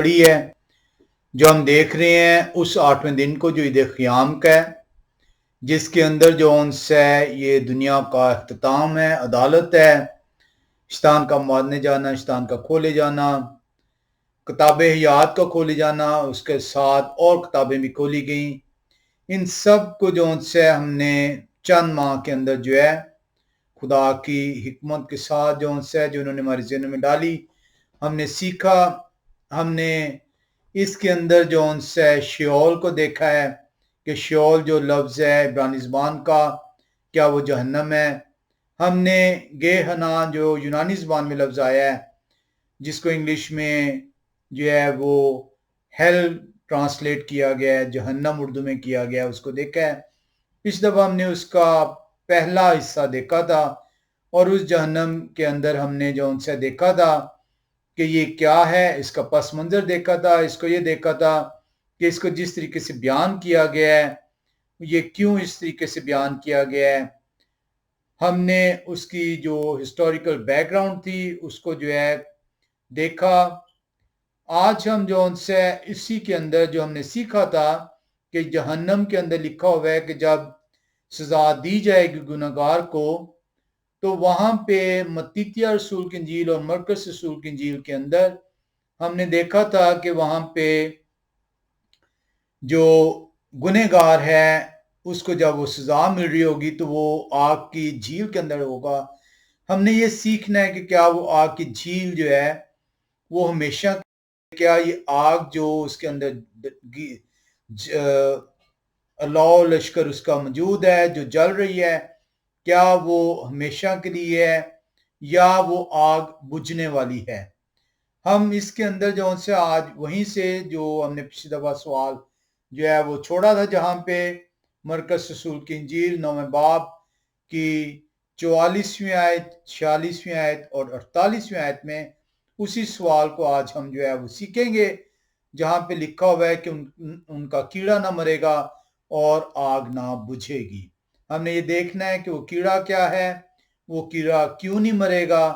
पड़ी है। जो हम देख रहे हैं उस 8वें दिन को जो ईद क़याम का है, जिसके अंदर जो उनसे ये दुनिया का इख्तिताम है, अदालत है, शैतान का मारने जाना, शैतान का खोले जाना, किताब हयात का खोले जाना, उसके साथ और किताबें भी खोली गई। इन सब को जो उनसे हमने चंद माह के अंदर जो है खुदा की हिकमत के साथ जो उनसे जो उन्होंने हमारे ज़हन में डाली, हमने सीखा। हमने इसके अंदर जो उनसे शेओल को देखा है कि शेओल जो लफ्ज़ है इब्रानी ज़बान का, क्या वो जहन्नम है। हमने गेहना जो यूनानी ज़बान में लफ्ज़ आया है, जिसको इंग्लिश में जो है वो हेल ट्रांसलेट किया गया है, जहन्नम उर्दू में किया गया है, उसको देखा है। इस दफ़ा हमने उसका पहला हिस्सा देखा था और उस जहन्नम के अंदर हमने जो उनसे देखा था कि ये क्या है, इसका पस मंज़र देखा था। इसको ये देखा था कि इसको जिस तरीके से बयान किया गया है, ये क्यों इस तरीके से बयान किया गया है। हमने उसकी जो हिस्टोरिकल बैकग्राउंड थी, उसको जो है देखा। आज हम जो उनसे इसी के अंदर जो हमने सीखा था कि जहन्नम के अंदर लिखा हुआ है कि जब सज़ा दी जाएगी गुनहगार को, तो वहाँ पे मत्तीतिया रसूल की इंजील और मरकस रसूल की इंजील के अंदर हमने देखा था कि वहाँ पे जो गुनहगार है, उसको जब वो सज़ा मिल रही होगी तो वो आग की झील के अंदर होगा। हमने ये सीखना है कि क्या वो आग की झील जो है वो हमेशा, क्या ये आग जो उसके अंदर अल्लाह लश्कर उसका मौजूद है जो जल रही है, क्या वो हमेशा के लिए है या वो आग बुझने वाली है। हम इसके अंदर जो उनसे आज वहीं से जो हमने पिछली दफ़ा सवाल जो है वो छोड़ा था, जहाँ पे मरकस रसूल की इंजील 9वें बाब की 44वीं आयत, 46वीं आयत और 48वीं आयत में उसी सवाल को आज हम जो है वो सीखेंगे, जहाँ पे लिखा हुआ है कि उनका कीड़ा ना मरेगा और आग ना बुझेगी। हमने ये देखना है कि वो कीड़ा क्या है, वो कीड़ा क्यों नहीं मरेगा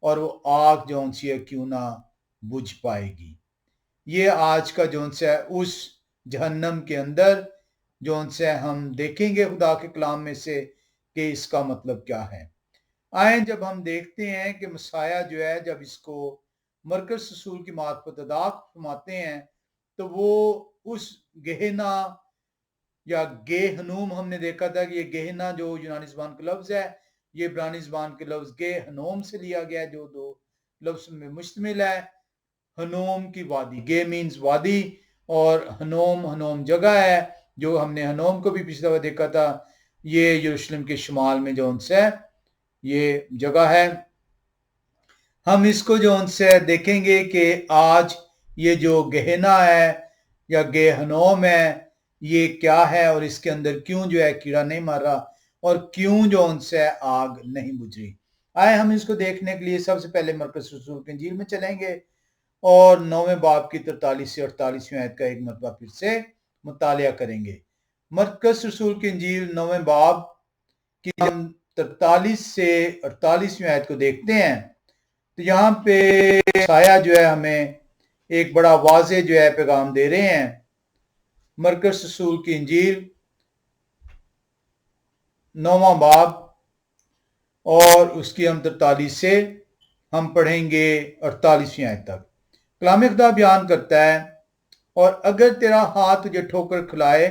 और वो आग जो सी है क्यों ना बुझ पाएगी। ये आज का जो है उस जहन्नम के अंदर जो से हम देखेंगे खुदा के कलाम में से कि इसका मतलब क्या है। आए जब हम देखते हैं कि मसाया जो है जब इसको मरकस रसूल की मार्फत अदा फरमाते हैं, तो वो उस गेहना या गेहनूम हमने देखा था कि ये गेहना जो यूनानी ज़बान का लफ्ज़ है, ये इब्रानी ज़बान के लफ्ज़ गेहनोम से लिया गया है, जो दो लफ्ज़ में मुश्तमिल है। हनोम की वादी, गे मीन्स वादी और हनोम जगह है, जो हमने हनोम को भी पिछली दफा देखा था। ये यरूशलेम के शुमाल में जो उनसे ये जगह है। हम इसको जो उनसे देखेंगे कि आज ये जो गहना है या गेहनोम है, ये क्या है और इसके अंदर क्यों जो है कीड़ा नहीं मार रहा और क्यों जो उनसे आग नहीं बुझ रही। आए हम इसको देखने के लिए सबसे पहले मरकस रसूल की इंजील में चलेंगे और 9वें बाब की 43 से 48वीं आयत का एक मरतबा फिर से मुतालिया करेंगे। मरकस रसूल की इंजील 9वें बाब की हम 43 से 48वीं आयत को देखते हैं, तो यहाँ पे साया जो है हमें एक बड़ा वाज़े जो है पैगाम दे रहे हैं। मरकस रसूल की इंजील 9वां बाब और उसकी हम 43 से हम पढ़ेंगे 48वीं आयत तक। कलाम खुदा बयान करता है, और अगर तेरा हाथ तुझे ठोकर खिलाए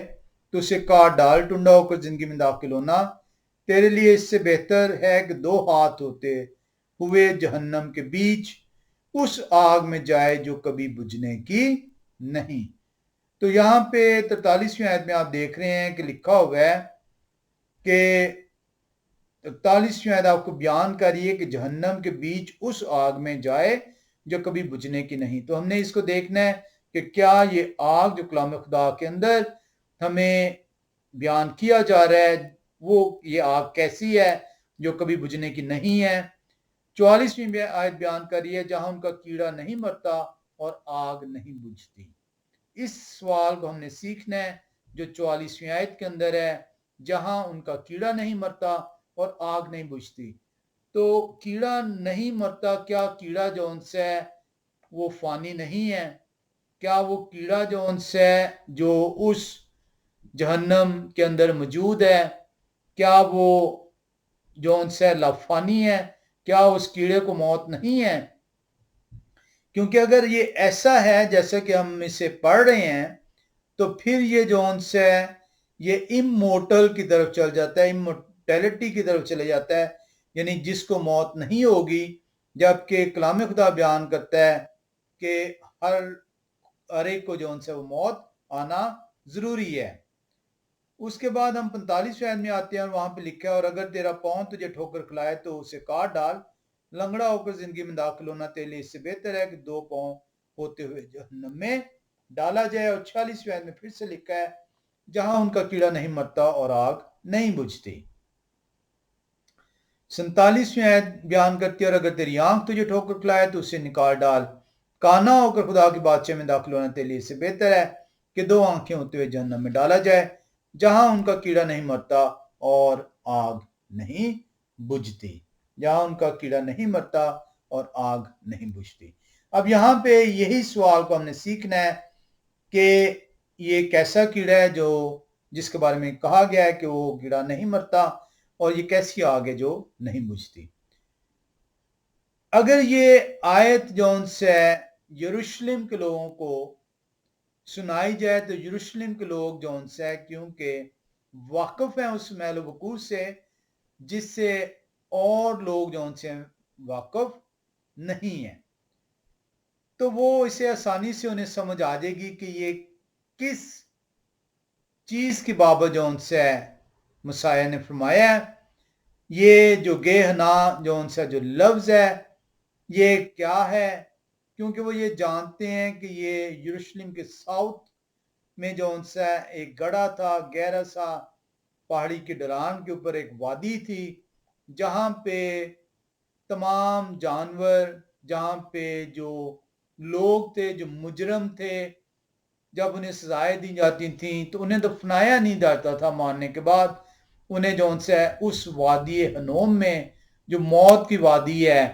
तो उसे काट डाल, टुंडा होकर जिंदगी में दाखिल होना तेरे लिए इससे बेहतर है कि 2 हाथ होते हुए जहन्नम के बीच उस आग में जाए जो कभी बुझने की नहीं। तो यहाँ पे 43वीं आयत में आप देख रहे हैं कि लिखा हुआ है कि 43वीं आयत आपको बयान कर रही है कि जहन्नम के बीच उस आग में जाए जो कभी बुझने की नहीं। तो हमने इसको देखना है कि क्या ये आग जो कलाम खुदा के अंदर हमें बयान किया जा रहा है, वो ये आग कैसी है जो कभी बुझने की नहीं है। 44वीं आयत बयान कर रही है जहां उनका कीड़ा नहीं मरता और आग नहीं बुझती। इस सवाल को हमने सीखना है जो 44वीं आयत के अंदर है, जहां उनका कीड़ा नहीं मरता और आग नहीं बुझती। तो कीड़ा नहीं मरता, क्या कीड़ा जो उनसे है वो फानी नहीं है? کیا وہ کیڑا جون سے جو اس جہنم کے اندر موجود ہے کیا وہ جون سے لفانی ہے، کیا اس کیڑے کو موت نہیں ہے؟ کیونکہ اگر یہ ایسا ہے جیسا کہ ہم اسے پڑھ رہے ہیں تو پھر یہ جون سے یہ امورٹل کی طرف چل جاتا ہے، امورٹیلٹی کی طرف چلے جاتا ہے، یعنی جس کو موت نہیں ہوگی، جبکہ کلام خدا بیان کرتا ہے کہ ہر ایک کو جون سے وہ موت آنا ضروری ہے۔ اس کے بعد ہم 45ویں آیت میں آتے ہیں اور وہاں پہ لکھا ہے اور اگر تیرا پاؤں تجھے ٹھوکر کھلائے تو اسے کاٹ ڈال، لنگڑا ہو کر زندگی میں داخل ہونا تیرے لیے اس سے بہتر ہے کہ دو پاؤں ہوتے ہوئے جہنم میں ڈالا جائے۔ اور 46ویں آیت میں پھر سے لکھا ہے جہاں ان کا کیڑا نہیں مرتا اور آگ نہیں بجھتی۔ 47ویں آیت بیان کرتی ہے اور اگر تیری آنکھ تجھے ٹھوکر کھلائے تو اسے نکال ڈال، کانا ہو کر خدا کی بادشاہ میں داخل ہونا تیرے لیے اس سے بہتر ہے کہ دو آنکھیں ہوتے ہوئے جہنم میں ڈالا جائے جہاں ان کا کیڑا نہیں مرتا اور آگ نہیں بجھتی، جہاں ان کا کیڑا نہیں مرتا اور آگ نہیں بجھتی۔ اب یہاں پہ یہی سوال کو ہم نے سیکھنا ہے کہ یہ کیسا کیڑا ہے جس کے بارے میں کہا گیا ہے کہ وہ کیڑا نہیں مرتا، اور یہ کیسی آگ ہے جو نہیں بجھتی۔ اگر یہ آیت جون سے یروشلم کے لوگوں کو سنائی جائے تو یروشلم کے لوگ جون سے کیونکہ واقف ہیں اس محل وقوع سے جس سے اور لوگ جون سے واقف نہیں ہیں، تو وہ اسے آسانی سے انہیں سمجھ آ جائے گی کہ یہ کس چیز کی بابت جون سے مسیح نے فرمایا ہے، یہ جو گہنا جون سے جو لفظ ہے یہ کیا ہے، کیونکہ وہ یہ جانتے ہیں کہ یہ یروشلم کے ساؤتھ میں جون سا ایک گڑھا تھا، گہرا سا پہاڑی کی ڈھلان کے اوپر ایک وادی تھی جہاں پہ تمام جانور، جہاں پہ جو لوگ تھے جو مجرم تھے جب انہیں سزائیں دی جاتی تھیں تو انہیں دفنایا نہیں جاتا تھا، مارنے کے بعد انہیں جون سے اس وادی ہنوم میں جو موت کی وادی ہے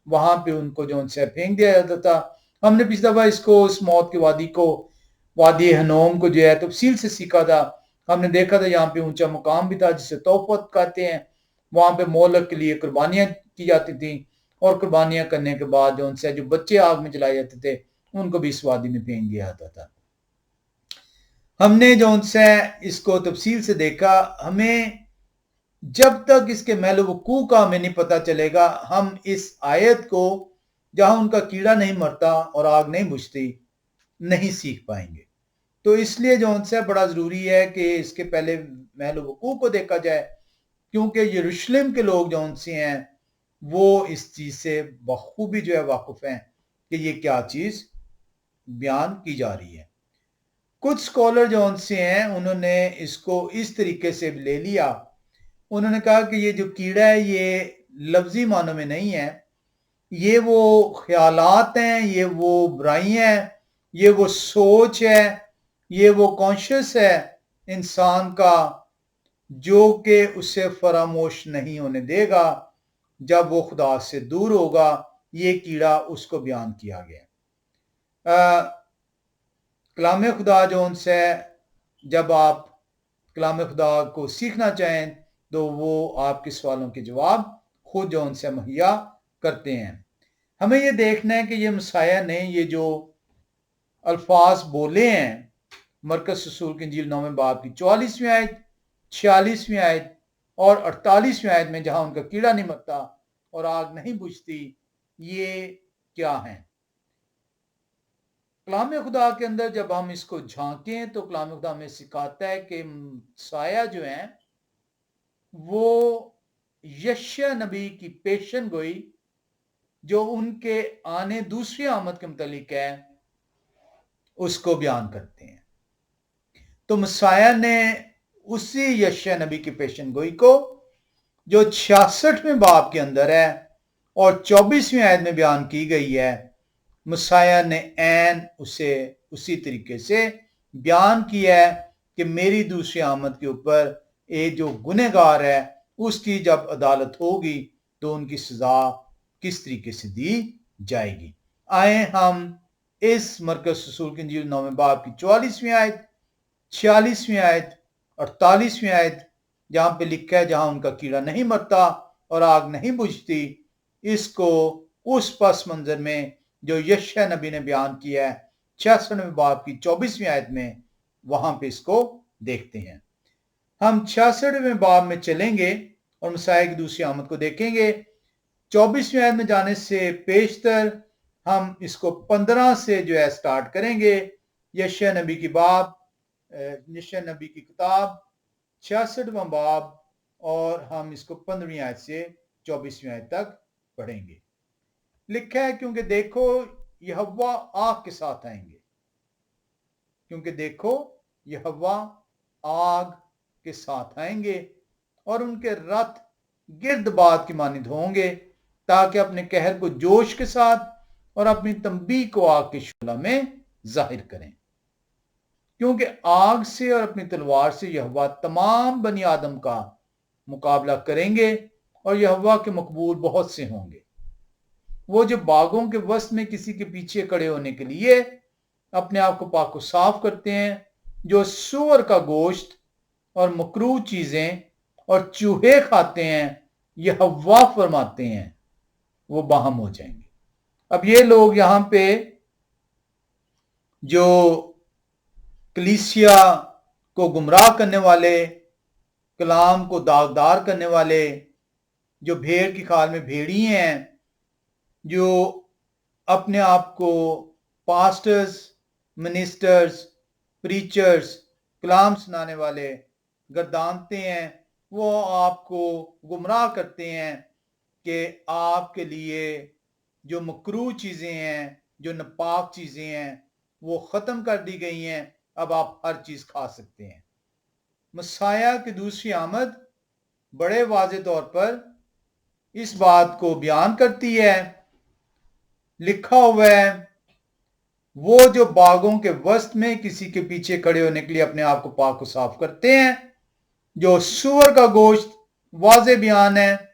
وہاں پہ ان کو جون سے پھینک دیا جاتا تھا۔ ہم نے پچھلی دفعہ اس موت کی وادی کو، وادی ہنوم کو جو ہے تفصیل سے سیکھا تھا۔ ہم نے دیکھا تھا یہاں پہ اونچا مقام بھی تھا جسے توفت کہتے ہیں، وہاں پہ مولک کے لیے قربانیاں کی جاتی تھیں اور قربانیاں کرنے کے بعد جو بچے آگ میں جلائے جاتے تھے ان کو بھی اس وادی میں پھینک دیا جاتا تھا۔ ہم نے اس کو تفصیل سے دیکھا، ہمیں جب تک اس کے محل وقوع کا ہمیں نہیں پتہ چلے گا ہم اس آیت کو جہاں ان کا کیڑا نہیں مرتا اور آگ نہیں بجھتی نہیں سیکھ پائیں گے۔ تو اس لیے بڑا ضروری ہے کہ اس کے پہلے محل وقوع کو دیکھا جائے، کیونکہ یروشلم کے لوگ ہیں وہ اس چیز سے بخوبی واقف ہیں کہ یہ کیا چیز بیان کی جا رہی ہے۔ کچھ سکولر ہیں انہوں نے اس کو اس طریقے سے لے لیا، انہوں نے کہا کہ یہ جو کیڑا ہے یہ لفظی معنوں میں نہیں ہے، یہ وہ خیالات ہیں، یہ وہ برائیاں ہیں، یہ وہ سوچ ہے، یہ وہ کانشیس ہے انسان کا جو کہ اسے فراموش نہیں ہونے دے گا جب وہ خدا سے دور ہوگا۔ یہ کیڑا اس کو بیان کیا گیا۔ کلام خدا جب آپ کلام خدا کو سیکھنا چاہیں تو وہ آپ کے سوالوں کے جواب خود مہیا کرتے ہیں۔ ہمیں یہ دیکھنا ہے کہ یہ مسیح نے یہ جو الفاظ بولے ہیں مرکز رسول کی انجیل 9 باب کی 44ویں آیت، 46ویں آیت اور 48ویں آیت میں جہاں ان کا کیڑا نہیں مرتا اور آگ نہیں بجھتی، یہ کیا ہیں؟ کلام خدا کے اندر جب ہم اس کو جھانکیں تو کلام خدا ہمیں سکھاتا ہے کہ مسیح جو ہیں وہ یشیع نبی کی پیشن گوئی جو ان کے آنے دوسری آمد کے متعلق ہے اس کو بیان کرتے ہیں۔ تو مسیح نے اسی یشیع نبی کی پیشن گوئی کو جو 66ویں باب کے اندر ہے اور 24ویں آیت میں بیان کی گئی ہے، مسیح نے اسے اسی طریقے سے بیان کیا ہے کہ میری دوسری آمد کے اوپر یہ جو گنہگار ہے اس کی جب عدالت ہوگی تو ان کی سزا کس طریقے سے دی جائے گی۔ آئیں ہم इस मरकज़ रसूल की इंजील 9वें बाब की 44वीं आयत, 46वीं आयत, 48वीं आयत, जहां पे लिखा है जहां उनका कीड़ा नहीं मरता और आग नहीं बुझती, इसको उस पस मंजर में जो यशायाह नबी ने बयान किया है 66वें बाब की 24वीं आयत में, वहां पे इसको देखते हैं। हम 66वें बाब में चलेंगे और मसीह की दूसरी आमद को देखेंगे। 24वीं आयत में जाने से पेशतर हम इसको 15 से जो है स्टार्ट करेंगे। यशायाह नबी की किताब 66वां बाब, और हम इसको 15वीं आयत से 24वीं आयत तक पढ़ेंगे। लिखा है, क्योंकि देखो यहोवा आग के साथ आएंगे, क्योंकि देखो यहोवा आग के साथ आएंगे और उनके रथ गिरदबाद की मानिंद होंगे, ताकि अपने कहर को जोश के साथ और अपनी तंबी को आग के शोला में जाहिर करें। क्योंकि आग से और अपनी तलवार से यहोवा तमाम बनी आदम का मुकाबला करेंगे और यहोवा के मकबूल बहुत से होंगे। वो जो बागों के वस्त में किसी के पीछे खड़े होने के लिए अपने आप को पाक को साफ करते हैं, जो सूअर का गोश्त और मकरूह चीजें और चूहे खाते हैं, यहोवा फरमाते हैं वो बाहम हो जाएंगे। अब ये लोग यहां पे जो कलीसिया को गुमराह करने वाले, कलाम को दागदार करने वाले, जो भेड़ की खाल में भेड़ी हैं, जो अपने आप को पास्टर्स, मिनिस्टर्स, प्रीचर्स, कलाम सुनाने वाले गर्दानते हैं, वो आपको गुमराह करते हैं कि आपके लिए जो मकरूह चीजें हैं, जो नापाक चीजें हैं, वो खत्म कर दी गई हैं, अब आप हर चीज खा सकते हैं। मसाया की दूसरी आमद बड़े वाज़ेह तौर पर इस बात को बयान करती है। लिखा हुआ है, वो जो बागों के वस्त में किसी के पीछे खड़े होने के लिए अपने आप को पाक को साफ करते हैं, जो सूअर का गोश्त, वाज़ेह बयान है,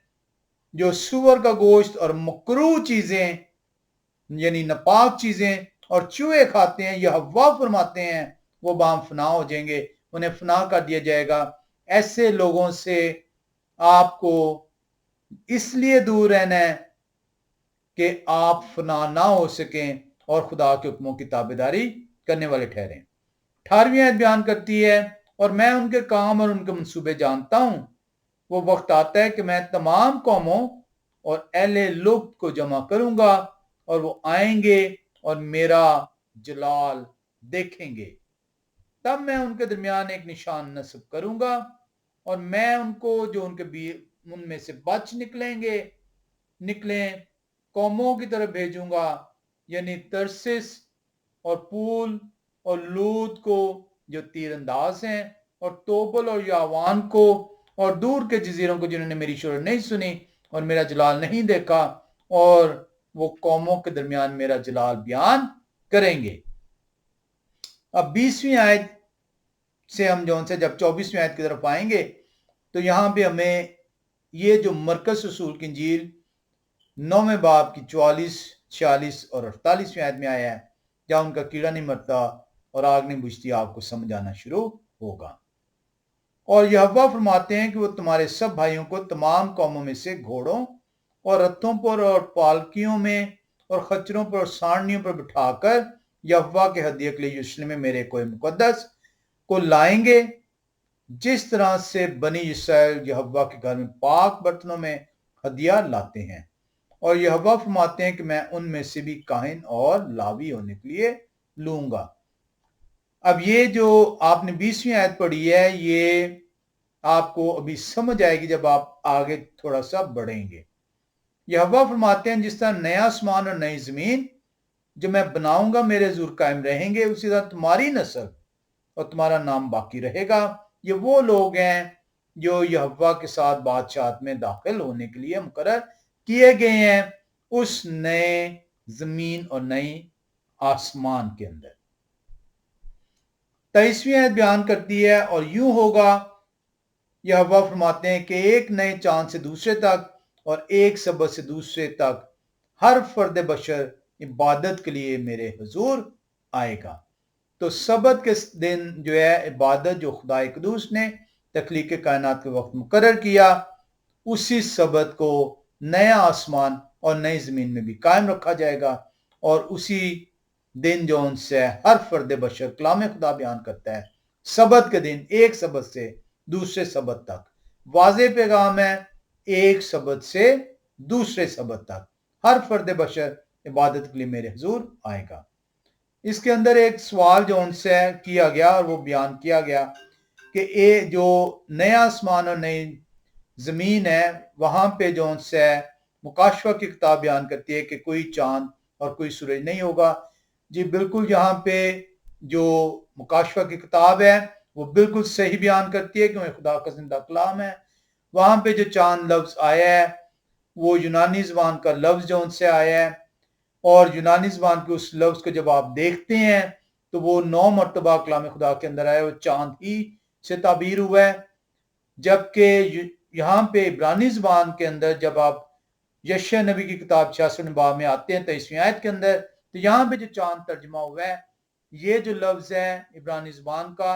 जो सूअर का गोश्त और मकरूह चीजें यानी नापाक चीजें और चूहे खाते हैं, यहोवा फरमाते हैं वो बाम फना हो जाएंगे, उन्हें फना कर दिया जाएगा। ऐसे लोगों से आपको इसलिए दूर रहना है कि आप फना ना हो सकें और खुदा के हुक्मों की ताबेदारी करने वाले ठहरें। 18वीं आयत बयान करती है, और मैं उनके काम और उनके मंसूबे जानता हूं। वो वक्त आता है कि मैं तमाम कौमों और अहले लुब्ब को जमा करूंगा और वो आएंगे और मेरा जलाल देखेंगे। तब मैं उनके दरमियान एक निशान नस्ब करूंगा और मैं उनको जो उनमें से बच निकलें कौमों की तरफ भेजूंगा, यानी तरसिस और पूल और लूत को जो तीरंदाज हैं, और तोबल और यावान को और दूर के जजीरों को जिन्होंने मेरी शोर नहीं सुनी और मेरा जलाल नहीं देखा, और वो कौमों के दरमियान मेरा जलाल बयान करेंगे। अब 20वीं आयत से हम जब 24वीं आयत की तरफ आएंगे तो यहां पे हमें ये जो मरकज़ रसूल की इंजील 9वें बाब की 44, 46 और 48वीं आयत में आया है, जहां उनका कीड़ा नहीं मरता और आग नहीं बुझती, आपको समझ आना शुरू होगा। और यहोवा फरमाते हैं कि वो तुम्हारे सब भाइयों को तमाम कौमों में से घोड़ों और रथों पर और पालकियों में और खच्चरों पर और सारनियों पर बिठाकर यहोवा के हदिये के लिए यरूशलेम में मेरे कोई मुकद्दस को लाएंगे, जिस तरह से बनी इसराइल यहोवा के घर में पाक बर्तनों में हदिया लाते हैं। और यहोवा फरमाते हैं कि मैं उनमें से भी काहिन और लावी होने के लिए लूंगा। अब ये जो आपने 20वीं आयत पढ़ी है, ये आपको अभी समझ आएगी जब आप आगे थोड़ा सा बढ़ेंगे। यहोवा फरमाते हैं, जिस तरह नया आसमान और नई जमीन जो मैं बनाऊंगा मेरे हुजूर कायम रहेंगे, उसी तरह तुम्हारी नस्ल और तुम्हारा नाम बाकी रहेगा। ये वो लोग हैं जो यहोवा के साथ बादशाहत में दाखिल होने के लिए मुकर्रर किए गए हैं, उस नए जमीन और नई आसमान के अंदर। 23वीं आयत बयान करती है, और यूं होगा, यहोवा फरमाते हैं कि एक नए चांद से दूसरे तक और एक सबत से दूसरे तक हर फर्द बशर इबादत के लिए मेरे हुजूर आएगा। तो सबत के दिन जो है इबादत जो खुदा कुदूस ने तख्लीक कायनात के वक्त मुकर्रर किया, उसी सबत को नया आसमान और नई ज़मीन में भी कायम रखा जाएगा। और उसी दिन जो उनसे हर फर्द बशर कलाम खुदा बयान करता है, सबत के दिन एक सबत से दूसरे सबत तक वाज़े पैगाम है, एक सबत से दूसरे सबत तक हर फर्द बशर इबादत के लिए मेरे हुजूर आएगा। इसके अंदर एक सवाल जो उनसे किया गया और वो बयान किया गया कि ये जो नया आसमान और नई ज़मीन है, वहाँ पे जो उनसे मुकाशवा की किताब बयान करती है कि कोई चांद और कोई सूरज नहीं होगा। जी बिल्कुल, यहाँ पे जो मुकाशवा की किताब है वो बिल्कुल सही बयान करती है कि वह खुदा का जिंदा कलाम है। वहाँ पे जो चांद लफ्ज़ आया है वो यूनानी ज़बान का लफ्ज़ जो उनसे आया है, और यूनानी ज़बान के उस लफ्ज़ को जब आप देखते हैं तो वो 9 मरतबा कलाम खुदा के अंदर आया, वो चांद ही से ताबीर हुआ है। जबकि यहाँ पे इब्रानी ज़बान के अंदर जब आप यशया नबी की किताब 66 बाब में आते हैं 23वीं आयत के अंदर, तो यहाँ पे जो चांद तर्जमा हुआ है, ये जो लफ्ज़ है इब्रानी ज़बान का,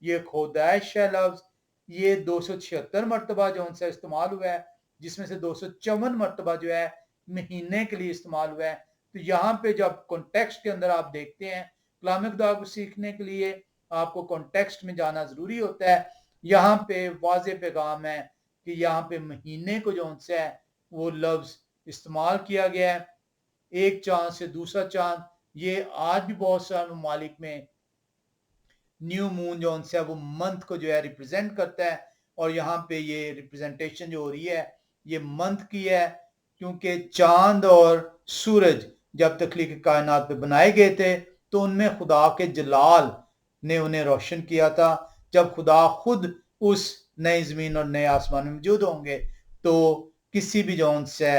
ये खोदाइश है लफ्ज़, ये 276 मरतबा जो उनसे इस्तेमाल हुआ है, जिसमें से 254 मरतबा जो है महीने के लिए इस्तेमाल हुआ है। तो यहाँ पे जब कॉन्टेक्स्ट के अंदर आप देखते हैं, कलाम खुदा को सीखने के लिए आपको कॉन्टेक्स्ट में जाना ज़रूरी होता है। यहाँ पे वाज़े पैगाम है कि यहाँ पे महीने को जो उनसे है वो लफ्ज़ इस्तेमाल किया गया है। एक चांद से दूसरा चांद, ये आज भी बहुत सारे ममालिक में न्यू मून जो उनसे है वो मंथ को जो है रिप्रेजेंट करता है, और यहाँ पे ये रिप्रेजेंटेशन जो हो रही है ये मंथ की है, क्योंकि चांद और सूरज जब तख्लीक कायनात पे बनाए गए थे तो उनमें खुदा के जलाल ने उन्हें रोशन किया था। जब खुदा खुद उस नई ज़मीन और नए आसमान में मौजूद होंगे तो किसी भी जौन से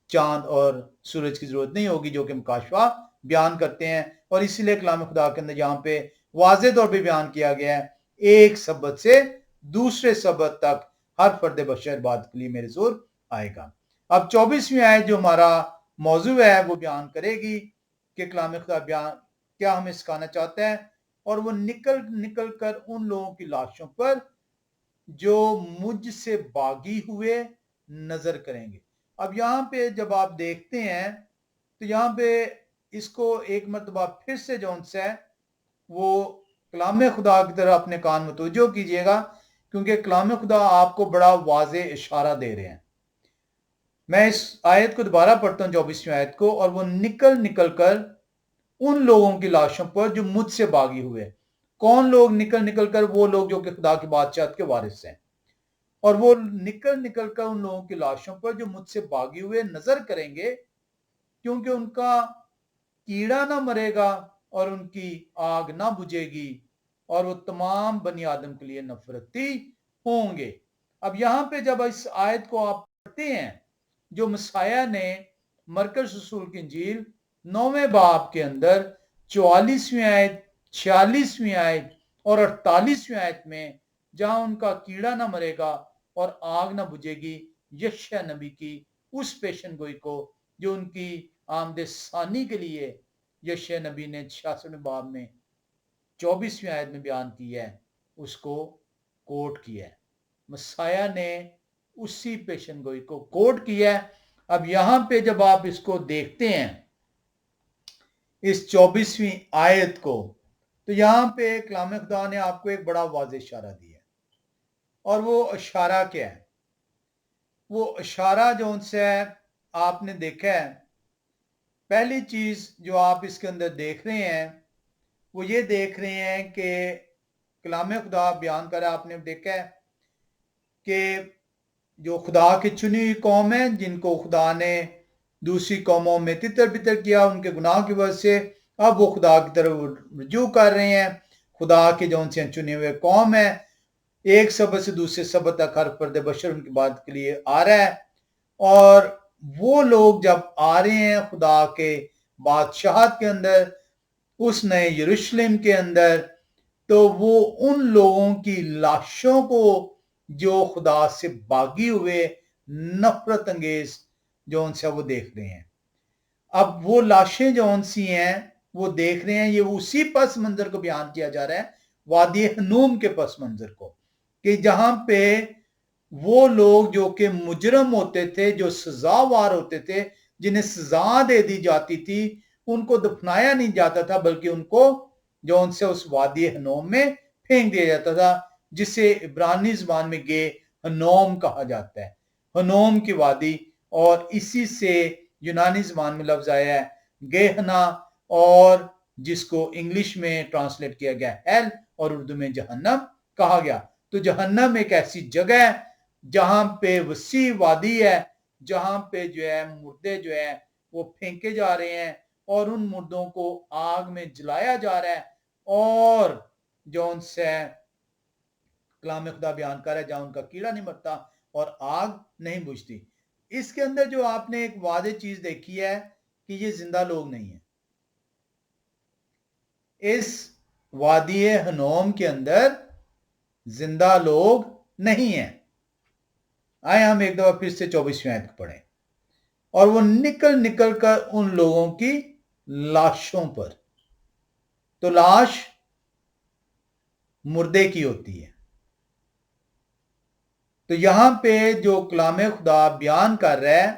चांद और सूरज की जरूरत नहीं होगी, जो कि मुकाशवा बयान करते हैं। और इसीलिए कलाम खुदा के अंदर यहाँ पे वाज़े तौर पे बयान किया गया है, एक सबत से दूसरे सबत तक हर फर्द बशर इबादत के लिए मेरे हुजूर आएगा। अब 24वीं आयत जो हमारा मौजू है वो बयान करेगी कि कलाम खुदा बयान क्या हमें सिखाना चाहता है, और वो निकल कर उन लोगों की लाशों पर जो मुझसे बागी हुए नजर करेंगे। अब यहाँ पे जब आप देखते हैं तो यहाँ पे इसको एक मरतबा फिर से जौन सा है वो कलाम खुदा की तरफ अपने कान मुतवज्जो कीजिएगा, क्योंकि कलाम खुदा आपको बड़ा वाज़े इशारा दे रहे हैं। मैं इस आयत को दोबारा पढ़ता हूँ, 24वीं आयत को, और वो निकल कर उन लोगों की लाशों पर जो मुझसे बागी हुए। कौन लोग निकल कर? वो लोग जो कि खुदा की बादशाहत के वारिस हैं। और वो निकल कर उन लोगों की लाशों पर जो मुझसे बागी हुए नजर करेंगे, क्योंकि उनका कीड़ा ना मरेगा और उनकी आग ना बुझेगी, और वो तमाम बनी आदम के लिए नफरती होंगे। अब यहाँ पे जब इस आयत को आप पढ़ते हैं, जो मसाया ने मरकज़ रसूल की इंजील 9वें बाब के अंदर 44वीं आयत, 46वीं आयत और 48वीं आयत में, जहां उनका कीड़ा ना मरेगा और आग ना बुझेगी, यशया नबी की उस पेशन गोई को जो उनकी आमदे सानी के लिए यशया नबी ने 66वें बाब में 24वीं आयत में बयान की है, उसको कोट किया है। मसाया ने उसी पेशन गोई को कोट किया है। अब यहां पे जब आप इसको देखते हैं, इस 24वीं आयत को, तो यहां पे कलाम खुदा ने आपको एक बड़ा वाज़ेह इशारा दिया है। और वो इशारा क्या है? वो इशारा जो उनसे आपने देखा है, पहली चीज जो आप इसके अंदर देख रहे हैं वो ये देख रहे हैं कि कलाम खुदा बयान कर, आपने देखा है कि जो खुदा की चुनी हुई कौम है, जिनको खुदा ने दूसरी कौमों में तितर बितर किया उनके गुनाह की वजह से, अब वो खुदा की तरफ रुजू कर रहे हैं। खुदा के जो उनसे चुने हुए कौम है, एक सबत से दूसरे सबत तक हर फर्द बशर उनकी बात के लिए आ रहा है। और वो लोग जब आ रहे हैं खुदा के बादशाहत के अंदर, उस नए यरूशलेम के अंदर, तो वो उन लोगों की लाशों को जो खुदा से बागी हुए नफरत अंगेज जो उनसे वो देख रहे हैं। اب وہ لاشیں جون سی ہیں وہ دیکھ رہے ہیں، یہ اسی پس منظر کو بیان کیا جا رہا ہے، وادی ہنوم کے پس منظر کو، کہ جہاں پہ وہ لوگ جو کہ مجرم ہوتے تھے، جو سزاوار ہوتے تھے، جنہیں سزا دے دی جاتی تھی، ان کو دفنایا نہیں جاتا تھا، بلکہ ان کو جو ان سے اس وادی ہنوم میں پھینک دیا جاتا تھا، جسے عبرانی زبان میں گے ہنوم کہا جاتا ہے، ہنوم کی وادی، اور اسی سے یونانی زبان میں لفظ آیا ہے گہنا، اور جس کو انگلش میں ٹرانسلیٹ کیا گیا ہیل، اور اردو میں جہنم کہا گیا۔ تو جہنم ایک ایسی جگہ ہے جہاں پہ وسیع وادی ہے، جہاں پہ جو ہے مردے جو ہے وہ پھینکے جا رہے ہیں، اور ان مردوں کو آگ میں جلایا جا رہا ہے، اور جو ان سے کلام خدا بیان کر رہا ہے جہاں ان کا کیڑا نہیں مرتا اور آگ نہیں بجھتی۔ اس کے اندر جو آپ نے ایک واضح چیز دیکھی ہے کہ یہ زندہ لوگ نہیں ہیں۔ اس وادی ہنوم کے اندر زندہ لوگ نہیں ہیں۔ آئے ہم ایک دفعہ پھر سے 24ویں آیت پڑھیں، اور وہ نکل نکل کر ان لوگوں کی لاشوں پر، تو لاش مردے کی ہوتی ہے۔ تو یہاں پہ جو کلام خدا بیان کر رہا ہے،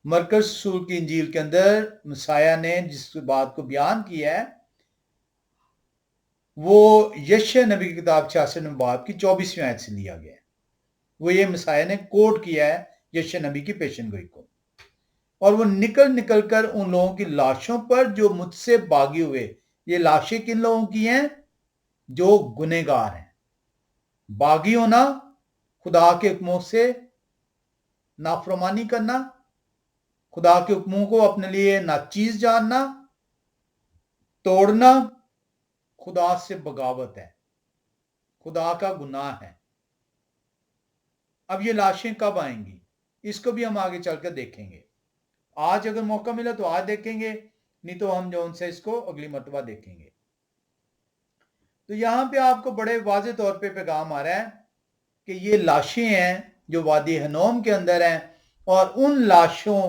مرکز رسول کی انجیل کے اندر مسیح نے جس بات کو بیان کیا ہے وہ یشع نبی کی کتاب 66 باب کی 24ویں آیت سے لیا گیا ہے۔ وہ یہ مسیح نے کوٹ کیا ہے یشع نبی کی پیشن گوئی کو، اور وہ نکل نکل کر ان لوگوں کی لاشوں پر جو مجھ سے باغی ہوئے۔ یہ لاشیں کن لوگوں کی ہیں؟ جو گنہگار ہیں۔ باغی ہونا، خدا کے حکموں سے نافرمانی کرنا، خدا کے حکموں کو اپنے لیے ناچیز جاننا، توڑنا، خدا سے بغاوت ہے، خدا کا گناہ ہے۔ اب یہ لاشیں کب آئیں گی اس کو بھی ہم آگے چل کر دیکھیں گے۔ آج اگر موقع ملا تو آج دیکھیں گے، نہیں تو ہم جو ان سے اس کو اگلی مرتبہ دیکھیں گے۔ تو یہاں پہ آپ کو بڑے واضح طور پہ پیغام آ رہا ہے کہ یہ لاشیں ہیں جو وادی ہنوم کے اندر ہیں، اور ان لاشوں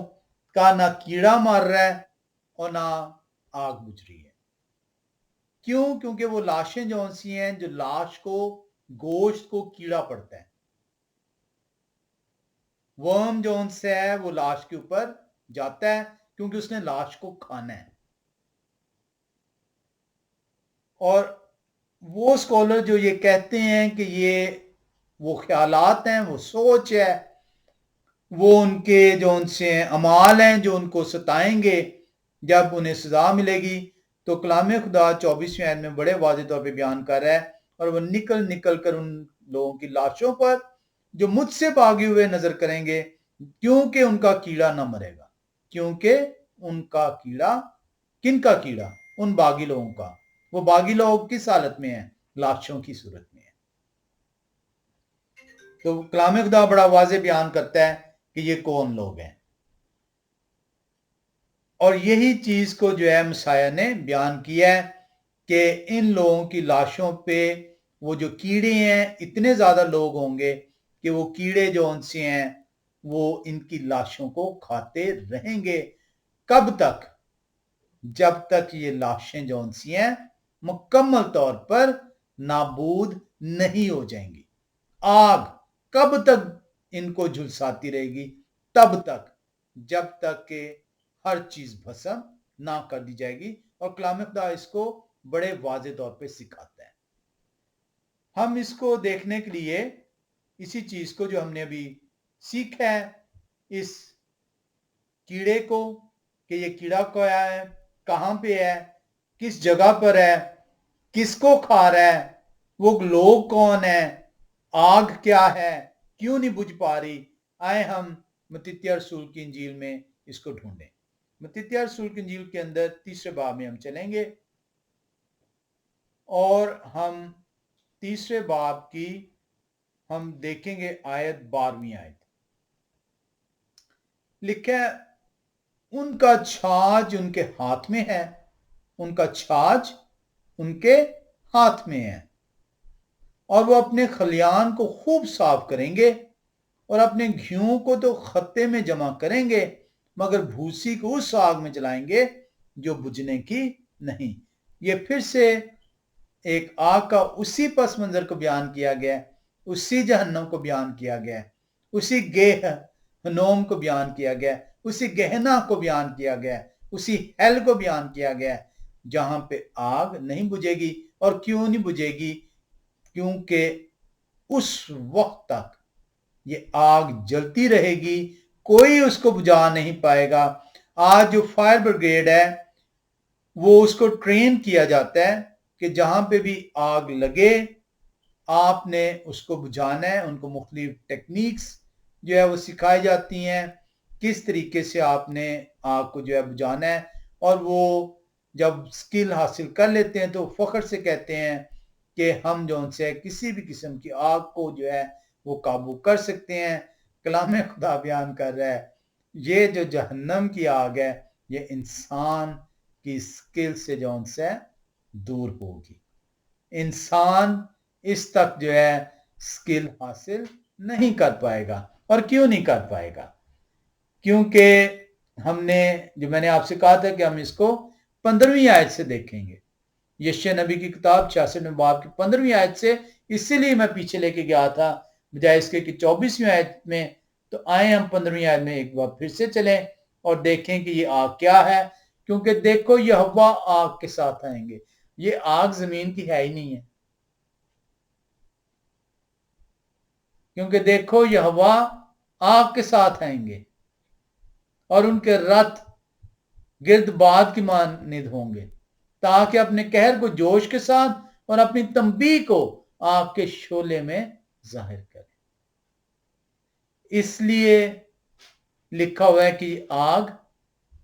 کا نہ کیڑا مار رہا ہے اور نہ آگ بجھ رہی ہے۔ کیوں؟ کیونکہ وہ لاشیں جو سی ہیں، جو لاش کو، گوشت کو کیڑا پڑتا ہے، ورم جو سے ہے وہ لاش کے اوپر جاتا ہے، کیونکہ اس نے لاش کو کھانا ہے۔ اور وہ اسکالر جو یہ کہتے ہیں کہ یہ وہ خیالات ہیں، وہ سوچ ہے، وہ ان کے جو ان سے اعمال ہیں جو ان کو ستائیں گے جب انہیں سزا ملے گی، تو کلام خدا 24ویں آیت میں بڑے واضح طور پہ بیان کر رہا ہے، اور وہ نکل نکل کر ان لوگوں کی لاشوں پر جو مجھ سے بھاگے ہوئے نظر کریں گے، کیونکہ ان کا کیڑا نہ مرے گا۔ کیونکہ ان کا کیڑا، کن کا کیڑا؟ ان باغی لوگوں کا۔ وہ باغی لوگ کس حالت میں ہیں؟ لاشوں کی صورت میں ہیں۔ تو کلام خدا بڑا واضح بیان کرتا ہے کہ یہ کون لوگ ہیں، اور یہی چیز کو جو ہے مسیح نے بیان کیا ہے کہ ان لوگوں کی لاشوں پہ وہ جو کیڑے ہیں، اتنے زیادہ لوگ ہوں گے کہ وہ کیڑے جو ان سے ہیں وہ ان کی لاشوں کو کھاتے رہیں گے۔ کب تک؟ جب تک یہ لاشیں جو ان سی ہیں مکمل طور پر نابود نہیں ہو جائیں گی۔ آگ کب تک ان کو جھلساتی رہے گی؟ تب تک جب تک کہ ہر چیز بھسم نہ کر دی جائے گی، اور کلام خدا اس کو بڑے واضح طور پہ سکھاتا ہے۔ ہم اس کو دیکھنے کے لیے اسی چیز کو جو ہم نے ابھی سیکھا ہے، اس کیڑے کو، کہ یہ کیڑا کیا ہے، کہاں پہ ہے، کس جگہ پر ہے، کس کو کھا رہا ہے، وہ لوگ کون ہیں، آگ کیا ہے، کیوں نہیں بجھ پا رہی۔ آئے ہم متی رسول کی انجیل میں اس کو ڈھونڈیں۔ متی رسول کی انجیل کے اندر 3 باب میں ہم چلیں گے، اور ہم 3 باب کی ہم دیکھیں گے آیت 12ویں آیت۔ لکھا ہے ان کا چھاج ان کے ہاتھ میں ہے، ان کا چھاج ان کے ہاتھ میں ہے، اور وہ اپنے خلیان کو خوب صاف کریں گے، اور اپنے گھیوں کو تو خطے میں جمع کریں گے، مگر بھوسی کو اس آگ میں جلائیں گے جو بجھنے کی نہیں۔ یہ پھر سے ایک آگ کا اسی پس منظر کو بیان کیا گیا، اسی جہنم کو بیان کیا گیا، اسی گہنوم کو بیان کیا گیا، اسی گہنا کو بیان کیا گیا، اسی ہیل کو بیان کیا گیا جہاں پہ آگ نہیں بجھے گی۔ اور کیوں نہیں بجھے گی؟ کیونکہ اس وقت تک یہ آگ جلتی رہے گی، کوئی اس کو بجھا نہیں پائے گا۔ آج جو فائر بریگیڈ ہے وہ اس کو ٹرین کیا جاتا ہے کہ جہاں پہ بھی آگ لگے آپ نے اس کو بجھانا ہے۔ ان کو مختلف ٹیکنیکس جو ہے وہ سکھائی جاتی ہیں، کس طریقے سے آپ نے آگ کو جو ہے بجھانا ہے، اور وہ جب سکل حاصل کر لیتے ہیں تو فخر سے کہتے ہیں کہ ہم جو ان سے کسی بھی قسم کی آگ کو جو ہے وہ قابو کر سکتے ہیں۔ کلام خدا بیان کر رہا ہے یہ جو جہنم کی آگ ہے یہ انسان کی سکل سے جو ان سے دور ہوگی۔ انسان اس تک جو ہے سکل حاصل نہیں کر پائے گا۔ اور کیوں نہیں کر پائے گا؟ کیونکہ ہم نے جو میں نے آپ سے کہا تھا کہ ہم اس کو 15ویں آیت سے دیکھیں گے، یشع نبی کی کتاب 66 باب کی 15ویں آیت سے، اسی لیے میں پیچھے لے کے گیا تھا بجائے اس کے کہ 24ویں آیت میں۔ تو آئیں ہم 15ویں آیت میں ایک بار پھر سے چلیں اور دیکھیں کہ یہ آگ کیا ہے، کیونکہ دیکھو یہوہ آگ کے ساتھ آئیں گے۔ یہ آگ زمین کی ہے ہی نہیں ہے، کیونکہ دیکھو یہوہ آگ کے ساتھ آئیں گے اور ان کے رتھ گرد باد کی مانند ہوں گے، تاکہ اپنے قہر کو جوش کے ساتھ اور اپنی تنبیہ کو آگ کے شعلے میں ظاہر کریں۔ اس لیے لکھا ہوا ہے کہ آگ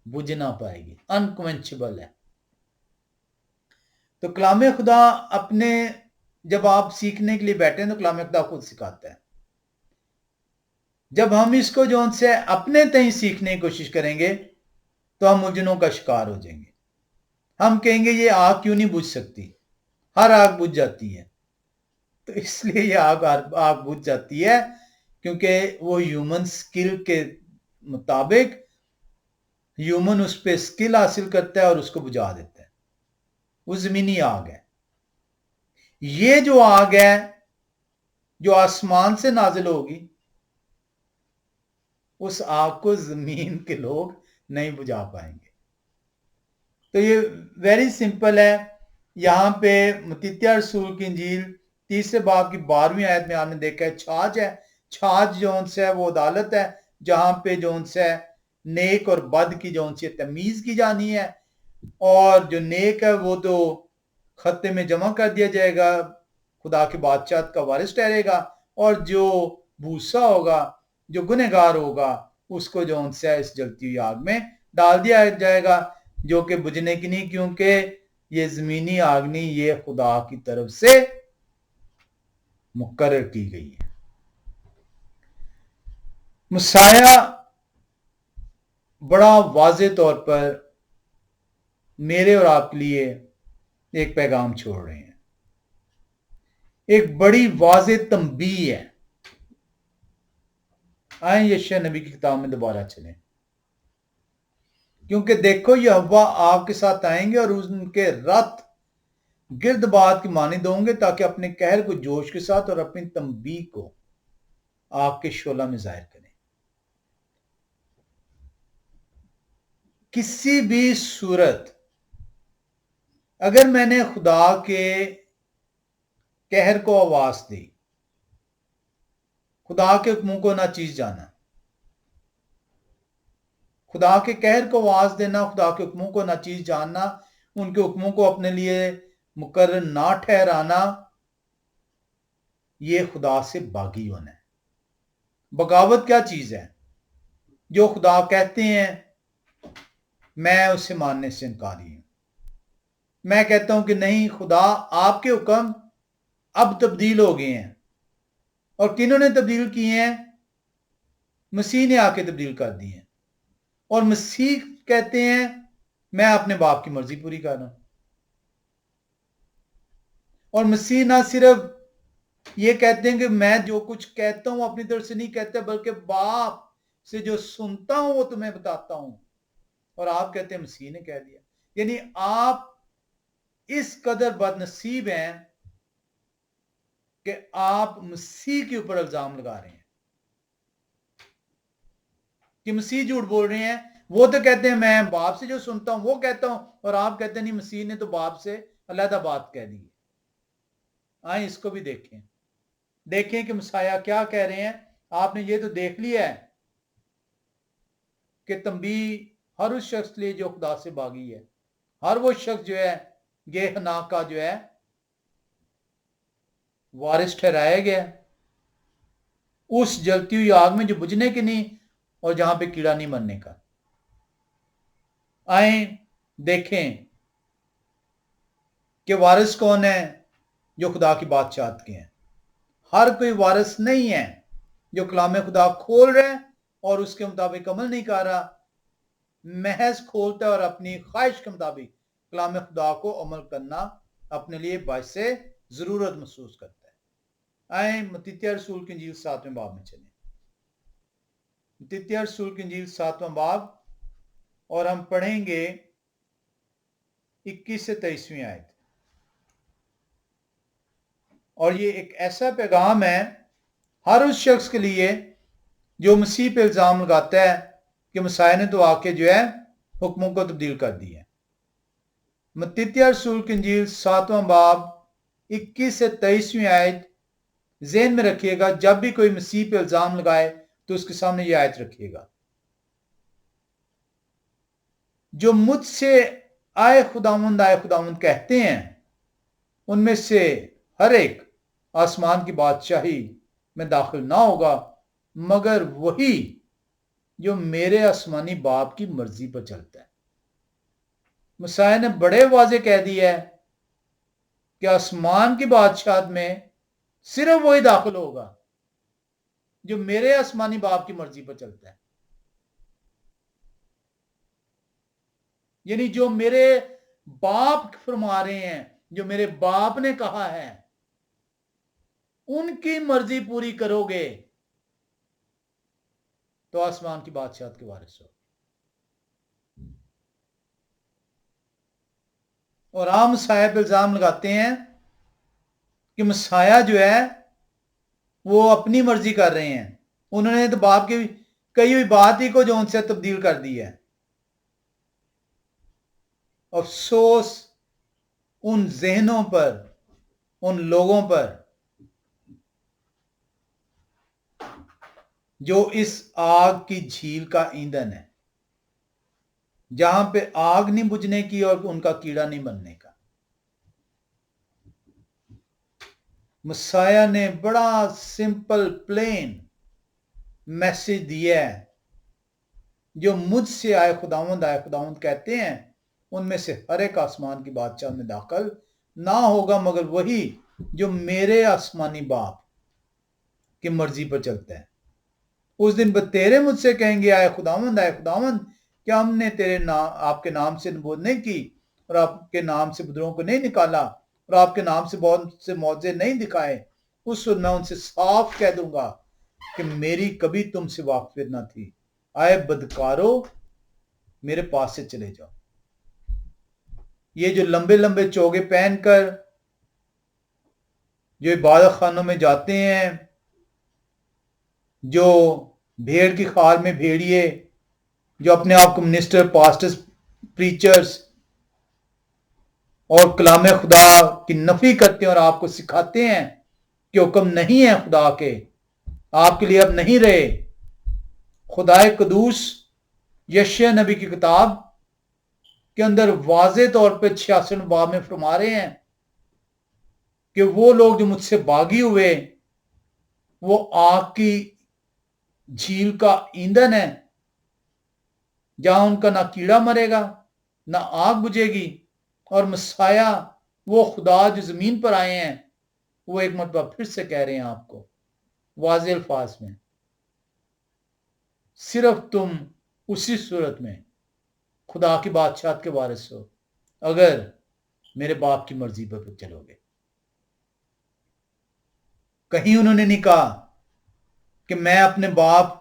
بجھ نہ پائے گی، انکوینچبل ہے۔ تو کلام خدا اپنے جب آپ سیکھنے کے لیے بیٹھے ہیں تو کلام خدا خود سکھاتا ہے۔ جب ہم اس کو جو ان سے اپنے تئیں سیکھنے کی کوشش کریں گے تو ہم الجھنوں کا شکار ہو جائیں گے۔ ہم کہیں گے یہ آگ کیوں نہیں بجھ سکتی، ہر آگ بجھ جاتی ہے۔ تو اس لیے یہ آگ بجھ جاتی ہے کیونکہ وہ ہیومن سکل کے مطابق ہیومن اس پہ سکل حاصل کرتا ہے اور اس کو بجھا دیتا ہے۔ وہ زمینی آگ ہے۔ یہ جو آگ ہے جو آسمان سے نازل ہوگی اس آگ کو زمین کے لوگ نہیں بجھا پائیں گے۔ تو یہ ویری سمپل ہے۔ یہاں پہ متیتیہ رسول کی انجیل 3 باب کی 12ویں آیت میں آپ نے دیکھا ہے چھاج ہے۔ چھاج جو ان سے ہے وہ عدالت ہے، جہاں پہ جو ان سے نیک اور بد کی جو ان سے تمیز کی جانی ہے، اور جو نیک ہے وہ تو خطے میں جمع کر دیا جائے گا، خدا کی بادشاہت کا وارث ٹھہرے گا، اور جو بھوسا ہوگا، جو گنہگار ہوگا، اس کو جو ان سے اس جلتی ہوئی آگ میں ڈال دیا جائے گا، جو کہ بجھنے کی نہیں، کیونکہ یہ زمینی آگ نہیں، یہ خدا کی طرف سے مقرر کی گئی ہے۔ مسیح بڑا واضح طور پر میرے اور آپ کے لیے ایک پیغام چھوڑ رہے ہیں، ایک بڑی واضح تنبیہ ہے۔ آئیں یشع نبی کی کتاب میں دوبارہ چلیں۔ کیونکہ دیکھو یہوہ آگ کے ساتھ آئیں گے اور ان کے رتھ گرد باد کی مانند ہوں گے، تاکہ اپنے قہر کو جوش کے ساتھ اور اپنی تنبیہ کو آگ کے شعلہ میں ظاہر کریں۔ کسی بھی صورت اگر میں نے خدا کے قہر کو آواز دی، خدا کے حکموں کو ناچیز جانا، خدا کے قہر کو آواز دینا، خدا کے حکموں کو ناچیز جاننا، ان کے حکموں کو اپنے لیے مقرر نہ ٹھہرانا، یہ خدا سے باغی ہونا ہے۔ بغاوت کیا چیز ہے؟ جو خدا کہتے ہیں میں اسے ماننے سے انکاری ہوں۔ میں کہتا ہوں کہ نہیں، خدا آپ کے حکم اب تبدیل ہو گئے ہیں، اور کنہوں نے تبدیل کیے ہیں؟ مسیح نے آ کے تبدیل کر دی ہیں، اور مسیح کہتے ہیں میں اپنے باپ کی مرضی پوری کر رہا ہوں۔ اور مسیح نہ صرف یہ کہتے ہیں کہ میں جو کچھ کہتا ہوں اپنی طرف سے نہیں کہتا، بلکہ باپ سے جو سنتا ہوں وہ تمہیں بتاتا ہوں. اور آپ کہتے ہیں مسیح نے کہہ دیا. یعنی آپ اس قدر بد نصیب ہیں کہ آپ مسیح کے اوپر الزام لگا رہے ہیں کہ مسیح جھوٹ بول رہے ہیں. وہ تو کہتے ہیں میں باپ سے جو سنتا ہوں وہ کہتا ہوں, اور آپ کہتے ہیں نہیں مسیح نے تو باپ سے علیحدہ بات کہہ دی. آئیں اس کو بھی دیکھیں کہ مسیح کیا کہہ رہے ہیں. آپ نے یہ تو دیکھ لیا ہے کہ تنبیہ ہر اس شخص کے لیے جو خدا سے باغی ہے. ہر وہ شخص جو ہے گیہنا کا جو ہے وارث ٹھہرایا گیا اس جلتی ہوئی آگ میں جو بجھنے کی نہیں اور جہاں پہ کیڑا نہیں مرنے کا. آئیں دیکھیں کہ وارث کون ہے جو خدا کی بادشاہت کے ہیں. ہر کوئی وارث نہیں ہے جو کلام خدا کھول رہے اور اس کے مطابق عمل نہیں کر رہا, محض کھولتا ہے اور اپنی خواہش کے مطابق کلام خدا کو عمل کرنا اپنے لیے باعث ضرورت محسوس کرتا ہے. آئیں متیتیہ رسول کی انجیل 7ویں باب میں چلیں. متیتیہ رسول کی انجیل 7واں باب اور ہم پڑھیں گے 21 سے 23ویں آیت. اور یہ ایک ایسا پیغام ہے ہر اس شخص کے لیے جو مسیح پہ الزام لگاتا ہے کہ مسیح نے تو آ کے جو ہے حکموں کو تبدیل کر دی ہے. متیتیہ رسول کی انجیل 7واں باب 21 سے 23ویں آیت ذہن میں رکھیے گا. جب بھی کوئی مسیح پہ الزام لگائے تو اس کے سامنے یہ آیت رکھیے گا. جو مجھ سے آئے خداوند کہتے ہیں ان میں سے ہر ایک آسمان کی بادشاہی میں داخل نہ ہوگا مگر وہی جو میرے آسمانی باپ کی مرضی پر چلتا ہے. مسیح نے بڑے واضح کہہ دیا ہے کہ آسمان کی بادشاہت میں صرف وہی داخل ہوگا جو میرے آسمانی باپ کی مرضی پر چلتا ہے. یعنی جو میرے باپ فرما رہے ہیں, جو میرے باپ نے کہا ہے, ان کی مرضی پوری کرو گے تو آسمان کی بادشاہت کے وارث ہو. اور عام مسیح پہ الزام لگاتے ہیں کہ مسیح جو ہے وہ اپنی مرضی کر رہے ہیں. انہوں نے تو باپ کی کہی ہوئی بات ہی کو جو ان سے تبدیل کر دی ہے. افسوس ان ذہنوں پر, ان لوگوں پر جو اس آگ کی جھیل کا ایندھن ہے, جہاں پہ آگ نہیں بجھنے کی اور ان کا کیڑا نہیں بننے کا. مسیح نے بڑا سمپل پلین میسج دیا ہے. جو مجھ سے آئے خداوند کہتے ہیں ان میں سے ہر ایک آسمان کی بادشاہ میں داخل نہ ہوگا مگر وہی جو میرے آسمانی باپ کی مرضی پر چلتا ہے. اس دن بتیرے مجھ سے کہیں گے آئے خداوند کیا ہم نے آپ کے نام سے نبوت نہیں کی اور آپ کے نام سے بدروں کو نہیں نکالا اور آپ کے نام سے بہت سے معجزے نہیں دکھائے. اس وقت میں ان سے صاف کہہ دوں گا کہ میری کبھی تم سے واقفیت نہ تھی. آئے بدکارو میرے پاس سے چلے جاؤ. یہ جو لمبے لمبے چوگے پہن کر جو عبادت خانوں میں جاتے ہیں, جو بھیڑ کی خار میں بھیڑیے, جو اپنے آپ کو منسٹر, پاسٹرز, پریچرز اور کلام خدا کی نفی کرتے ہیں اور آپ کو سکھاتے ہیں کہ حکم نہیں ہے خدا کے, آپ کے لیے اب نہیں رہے. خدا قدوس یشیع نبی کی کتاب کے اندر واضح طور پہ 66 باب میں فرما رہے ہیں کہ وہ لوگ جو مجھ سے باغی ہوئے وہ آگ کی جھیل کا ایندھن ہے, جہاں ان کا نہ کیڑا مرے گا نہ آگ بجھے گی. اور مسیح وہ خدا جو زمین پر آئے ہیں وہ ایک مرتبہ پھر سے کہہ رہے ہیں آپ کو واضح الفاظ میں, صرف تم اسی صورت میں خدا کی بادشاہت کے وارث ہو اگر میرے باپ کی مرضی پر چلو گے. کہیں انہوں نے نہیں کہا کہ میں اپنے باپ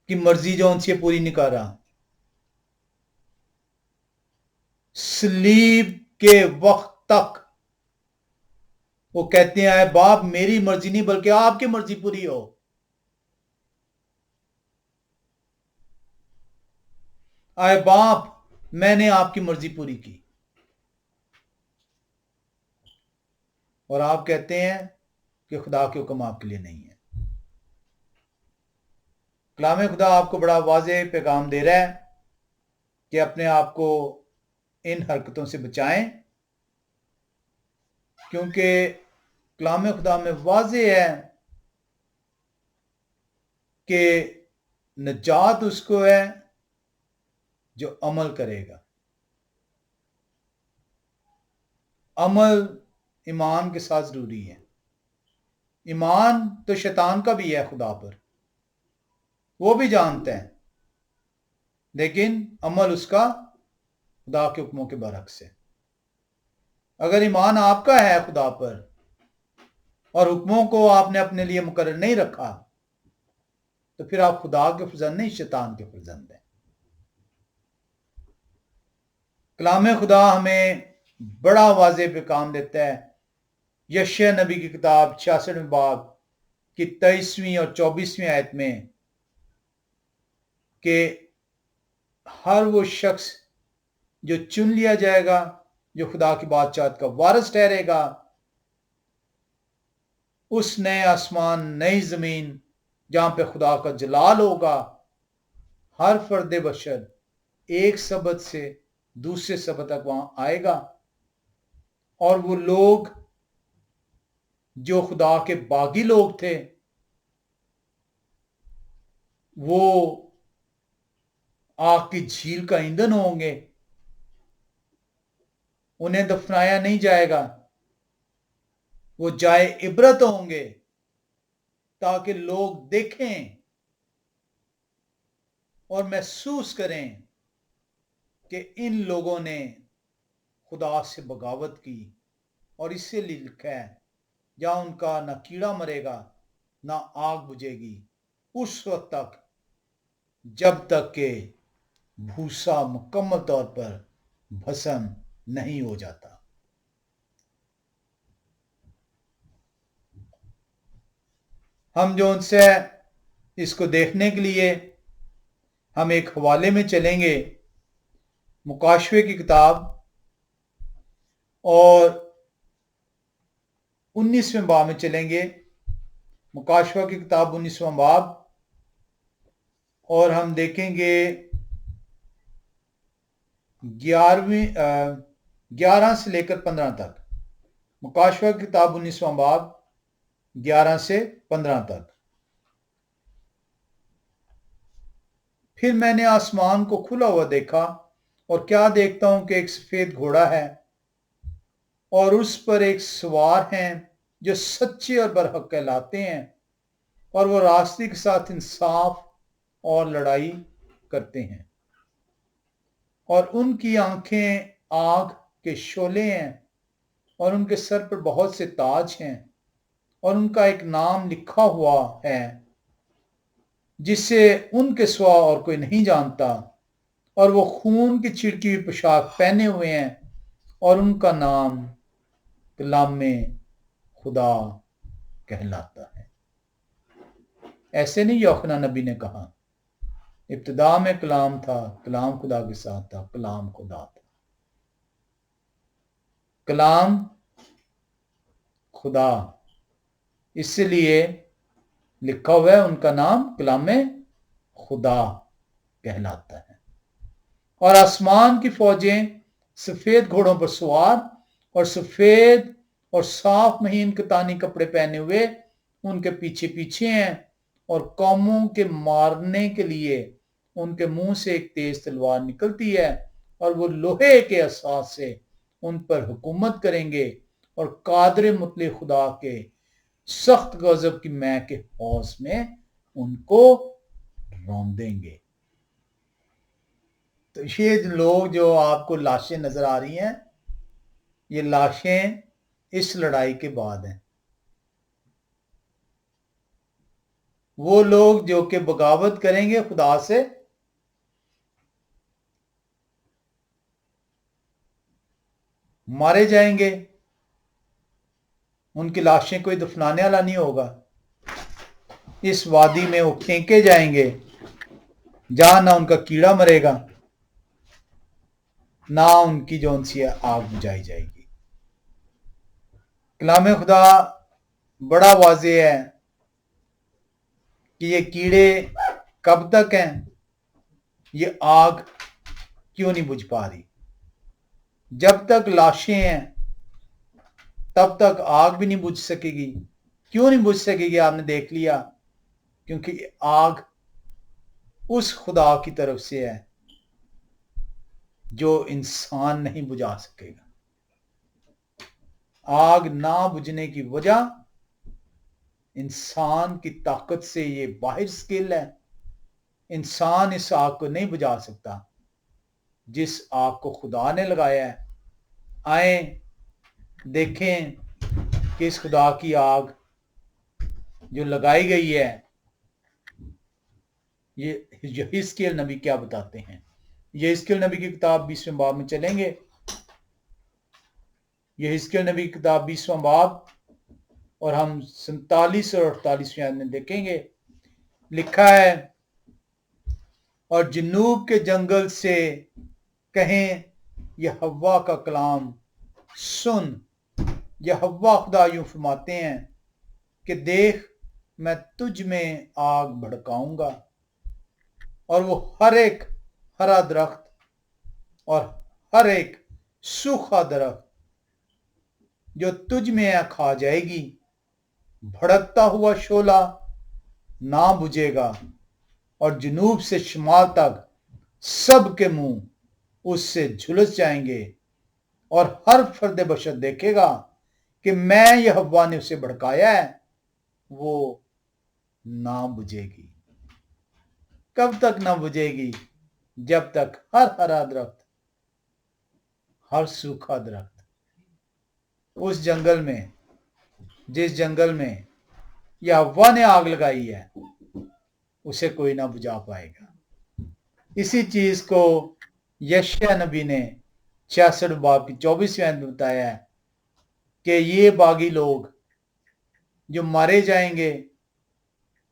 की मर्जी जो उनसे पूरी नहीं कर रहा। सलीब के वक्त तक वो कहते हैं बाप मेरी मर्जी नहीं बल्कि आपकी मर्जी पूरी हो। आए बाप मैंने आपकी मर्जी पूरी की। और आप कहते हैं कि खुदा के हुक्म आपके लिए नहीं है। कलाम खुदा आपको बड़ा वाज़ेह पैगाम दे रहा है कि अपने आप को इन हरकतों से बचाएं, क्योंकि कलाम खुदा में वाज़ेह है कि नजात उसको है जो अमल करेगा। अमल ईमान के साथ जरूरी है। ईमान तो शैतान का भी है खुदा पर, वो भी जानते हैं, लेकिन अमल उसका खुदा के हुक्मों के बरक्स है। अगर ईमान आपका है खुदा पर और हुक्मों को आपने अपने लिए मुकर्रर नहीं रखा, तो फिर आप खुदा के फर्जंद नहीं शैतान के फर्जंद हैं। कलाम खुदा हमें बड़ा वाज़ेह पैगाम देता है यशायाह नबी की किताब 66वें बाब की 23वीं और 24वीं आयत में कि हर वो शख्स जो चुन लिया जाएगा, जो खुदा की बादशाहत का वारिस ठहरेगा, उस नए आसमान नई जमीन जहां पे खुदा का जलाल होगा, हर फर्द बशर एक सबत से दूसरे सबत तक वहां आएगा। और वो लोग जो खुदा के बागी लोग थे, वो आग की झील का ईंधन होंगे, उन्हें दफनाया नहीं जाएगा, वो जाए इबरत होंगे ताकि लोग देखें और महसूस करें कि इन लोगों ने खुदा से बगावत की। और इससे लिखा है जहां उनका ना कीड़ा मरेगा ना आग बुझेगी उस वक्त तक जब तक के भूसा मुकम्मल तौर पर भस्म नहीं हो जाता। हम जो उनसे इसको देखने के लिए हम एक हवाले में चलेंगे, मुकाशवे की किताब और 19वें बाब में चलेंगे। मुकाशवा की किताब 19वां बाब, और हम देखेंगे 11 से लेकर 15 तक। मुकाशवा की किताब 19वां बाब 11 से 15 तक। फिर मैंने आसमान को खुला हुआ देखा और क्या देखता हूं कि एक सफेद घोड़ा है और उस पर एक सवार हैं जो सच्चे और बरहक कहलाते हैं और वो रास्ते के साथ इंसाफ और लड़ाई करते हैं। और उनकी आंखें आग के शोले हैं और उनके सर पर बहुत से ताज हैं और उनका एक नाम लिखा हुआ है जिससे उनके सिवा और कोई नहीं जानता। और वो खून की छिड़की हुई पोशाक पहने हुए हैं और उनका नाम कलामे खुदा कहलाता है। ऐसे नहीं यूहन्ना नबी ने कहा, इब्तिदा में कलाम था, कलाम खुदा के साथ था, कलाम खुदा था। कलाम खुदा इसलिए लिखा हुआ है, उनका नाम कलामे खुदा कहलाता है। और आसमान की फौजें सफेद घोड़ों पर सवार और सफेद और साफ महीन कतानी कपड़े पहने हुए उनके पीछे पीछे हैं और कौमों के मारने के लिए उनके मुंह से एक तेज तलवार निकलती है और वो लोहे के असास से उन पर हुकूमत करेंगे और कादर मुतले खुदा के सख्त गजब की मैं के हौज में उनको रौंदेंगे। तो ये लोग जो आपको लाशें नजर आ रही हैं, ये लाशें इस लड़ाई के बाद हैं। वो लोग जो कि बगावत करेंगे खुदा से, मारे जाएंगे। उनकी लाशें कोई दफनाने वाला नहीं होगा। इस वादी में वो फेंके जाएंगे जहां ना उनका कीड़ा मरेगा, ना उनकी जो उनसी आग बुझाई जाएगी। कलाम खुदा बड़ा वाज़ेह है कि ये कीड़े कब तक हैं, ये आग क्यों नहीं बुझ पा रही। जब तक लाशें हैं तब तक आग भी नहीं बुझ सकेगी। क्यों नहीं बुझ सकेगी, आपने देख लिया, क्योंकि आग उस खुदा की तरफ से है जो इंसान नहीं बुझा सकेगा। आग ना बुझने की वजह इंसान की ताकत से ये बाहर स्किल है। इंसान इस आग को नहीं बुझा सकता जिस आग को खुदा ने लगाया है। आए देखें कि इस खुदा की आग जो लगाई गई है, ये यहीज़केल नबी क्या बताते हैं। यहीज़केल नबी की किताब 20वें बाब में चलेंगे। यहीज़केल नबी की किताब 20वां बाब और हम 47 और 48वें आयत में देखेंगे, लिखा है, और जनूब के जंगल से कहें, यह हव्वा का कलाम सुन। यह हव्वा खुदा यूं फरमाते हैं कि देख, मैं तुझ में आग भड़काऊंगा और वो हर एक हरा दरख्त और हर एक सूखा दरख्त जो तुझ में है खा जाएगी। भड़कता हुआ शोला ना बुझेगा और जनूब से शुमाल तक सब के मुंह उससे झुलस जाएंगे, और हर फर्द बशर देखेगा कि मैं यह हव्वा ने उसे भड़काया है, वो ना बुझेगी। कब तक ना बुझेगी? जब तक हर हरा दरख्त, हर सूखा दरख्त उस जंगल में, जिस जंगल में यह हव्वा ने आग लगाई है, उसे कोई ना बुझा पाएगा। इसी चीज को यशायाह नबी ने 66 बाब की 24वें आयत में बताया है कि ये बागी लोग जो मारे जाएंगे,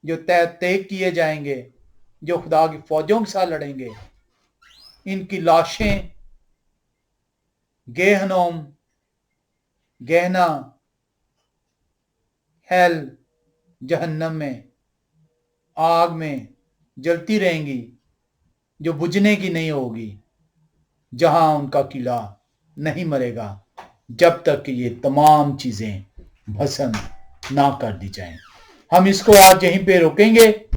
जो तय किए जाएंगे, जो खुदा की फौजों के साथ लड़ेंगे, इनकी लाशें गेहनोम, गहना, हेल, जहन्नम में, आग में जलती रहेंगी, जो बुझने की नहीं होगी, जहां उनका कीड़ा नहीं मरेगा, जब तक कि ये तमाम चीजें भस्म ना कर दी जाएं। हम इसको आज यहीं पे रोकेंगे।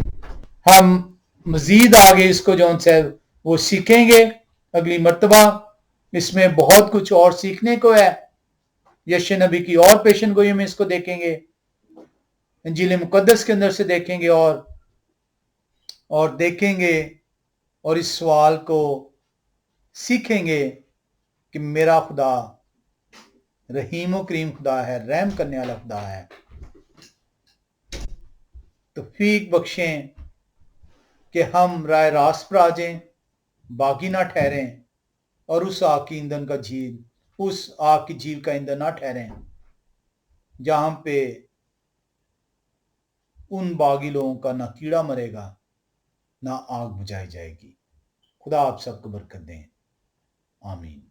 हम मजीद आगे इसको जो है वो सीखेंगे अगली मर्तबा। इसमें बहुत कुछ और सीखने को है। यश नबी की और पेशन गोई में इसको देखेंगे, इंजील मुकद्दस के अंदर से देखेंगे और देखेंगे और इस सवाल को सीखेंगे कि मेरा खुदा रहीम व करीम खुदा है, रहम करने वाला खुदा है। तौफीक बख्शें कि हम राय रास्त पर आ जाएं, बाकी ना ठहरें और उस आग की ईंधन का झील, उस आग की झील का ईंधन ना ठहरें जहां पे उन बागी लोगों का ना कीड़ा मरेगा, ना आग बुझाई जाएगी। खुदा आप सबको बरकत दें। आमीन।